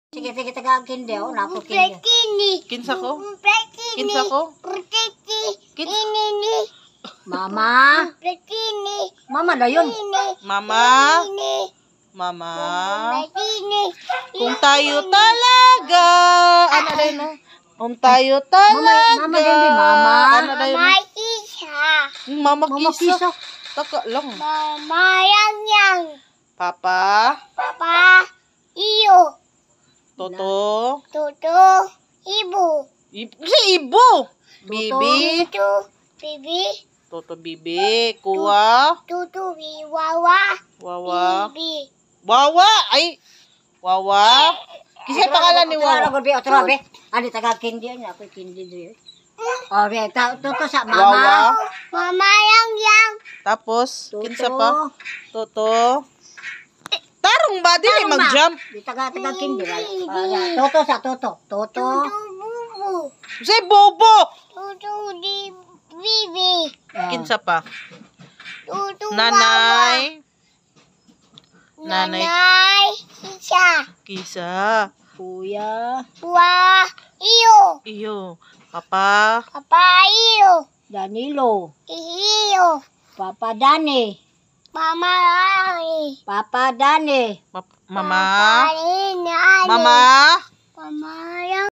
Sige, tagag kindi. O, napo kindi. Kinsa ko? Kinsa ko? Mama. Mama na yun. Mama. Mama. Kung tayo talaga. Ano rin no? Kung tayo talaga. Mama din di mama. Ano rin no? Mama kisa. Taka lang. Mama yang. Papa. Papa. Iyo. Toto. Toto. Ibu. Si Ibo. Bibi. Tutu. Bibi. Toto bibi. Kuwa. Tutu. Wawa. Wawa. Bibi. Wawa. Ay. Wawa. Kisay pangalan ni Wawa? Otro, be. Ano, tagag kindi. Ano, ako kindi din. O, be. Toto sa mama. Wawa. Mama yang. Tapos, kinsa pa? Toto. Tarong ba? Dili mag-jump. Di tagag kindi. Toto sa toto. Toto. Bubu. Si Bobo. Tutu di Bibi. Kinsa pa? Tutu Nanay. Nanay. Nanay. Isa. Kisa. Kuya. Wa. Iyo. Iyo. Papa. Papa iyo. Danilo. Iyo. Papa Dani. Mama ay. Papa Dani. Mama. Papa ni. Mama. Mama yang.